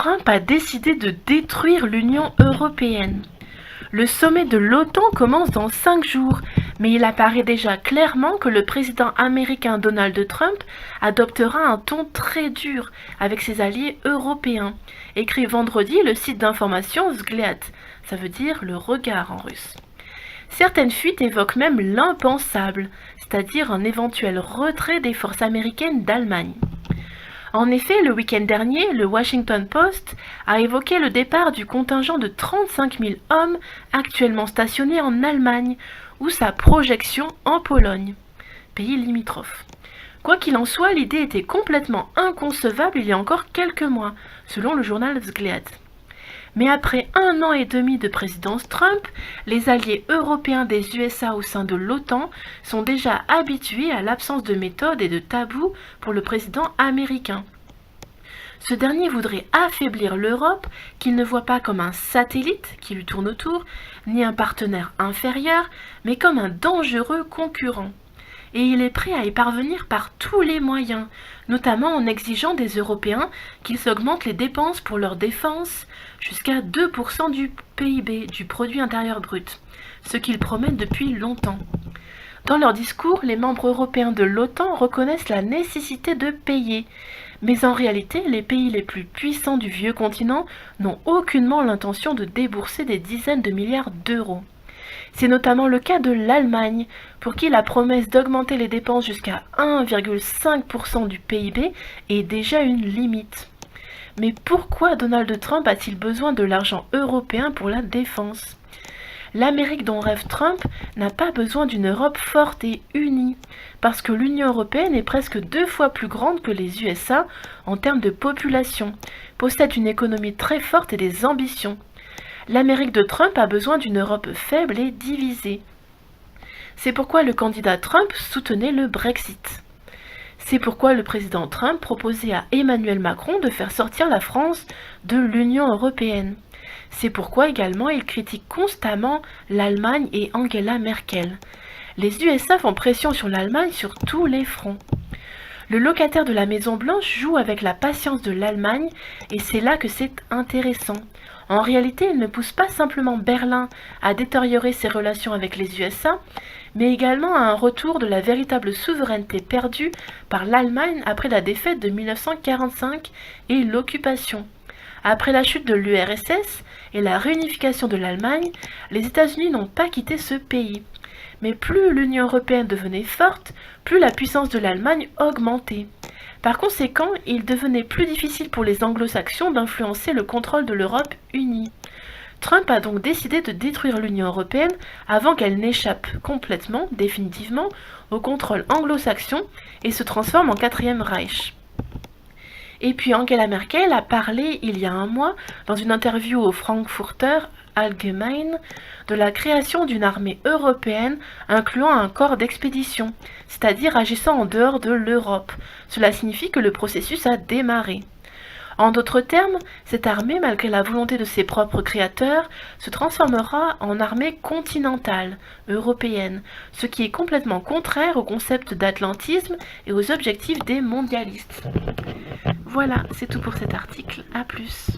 Trump a décidé de détruire l'Union européenne. Le sommet de l'OTAN commence dans 5 jours, mais il apparaît déjà clairement que le président américain Donald Trump adoptera un ton très dur avec ses alliés européens, écrit vendredi le site d'information Vzgliad, ça veut dire le regard en russe. Certaines fuites évoquent même l'impensable, c'est-à-dire un éventuel retrait des forces américaines d'Allemagne. En effet, le week-end dernier, le Washington Post a évoqué le départ du contingent de 35 000 hommes actuellement stationnés en Allemagne ou sa projection en Pologne, pays limitrophe. Quoi qu'il en soit, l'idée était complètement inconcevable il y a encore quelques mois, selon le journal Vzgliad. Mais après 1 an et demi de présidence Trump, les alliés européens des USA au sein de l'OTAN sont déjà habitués à l'absence de méthode et de tabou pour le président américain. Ce dernier voudrait affaiblir l'Europe, qu'il ne voit pas comme un satellite qui lui tourne autour, ni un partenaire inférieur, mais comme un dangereux concurrent. Et il est prêt à y parvenir par tous les moyens, notamment en exigeant des Européens qu'ils augmentent les dépenses pour leur défense jusqu'à 2% du PIB, du produit intérieur brut, ce qu'ils promettent depuis longtemps. Dans leur discours, les membres européens de l'OTAN reconnaissent la nécessité de payer, mais en réalité, les pays les plus puissants du vieux continent n'ont aucunement l'intention de débourser des dizaines de milliards d'euros. C'est notamment le cas de l'Allemagne, pour qui la promesse d'augmenter les dépenses jusqu'à 1,5% du PIB est déjà une limite. Mais pourquoi Donald Trump a-t-il besoin de l'argent européen pour la défense ? L'Amérique dont rêve Trump n'a pas besoin d'une Europe forte et unie, parce que l'Union européenne est presque 2 fois plus grande que les USA en termes de population, possède une économie très forte et des ambitions. L'Amérique de Trump a besoin d'une Europe faible et divisée. C'est pourquoi le candidat Trump soutenait le Brexit. C'est pourquoi le président Trump proposait à Emmanuel Macron de faire sortir la France de l'Union européenne. C'est pourquoi également il critique constamment l'Allemagne et Angela Merkel. Les USA font pression sur l'Allemagne sur tous les fronts. Le locataire de la Maison-Blanche joue avec la patience de l'Allemagne et c'est là que c'est intéressant. En réalité, il ne pousse pas simplement Berlin à détériorer ses relations avec les USA, mais également à un retour de la véritable souveraineté perdue par l'Allemagne après la défaite de 1945 et l'occupation. Après la chute de l'URSS et la réunification de l'Allemagne, les États-Unis n'ont pas quitté ce pays. Mais plus l'Union européenne devenait forte, plus la puissance de l'Allemagne augmentait. Par conséquent, il devenait plus difficile pour les anglo-saxons d'influencer le contrôle de l'Europe unie. Trump a donc décidé de détruire l'Union européenne avant qu'elle n'échappe complètement, définitivement, au contrôle anglo-saxon et se transforme en 4e Reich. Et puis Angela Merkel a parlé il y a 1 mois, dans une interview au Frankfurter Allgemeine, de la création d'une armée européenne incluant un corps d'expédition, c'est-à-dire agissant en dehors de l'Europe. Cela signifie que le processus a démarré. En d'autres termes, cette armée, malgré la volonté de ses propres créateurs, se transformera en armée continentale, européenne, ce qui est complètement contraire au concept d'atlantisme et aux objectifs des mondialistes. Voilà, c'est tout pour cet article. À plus.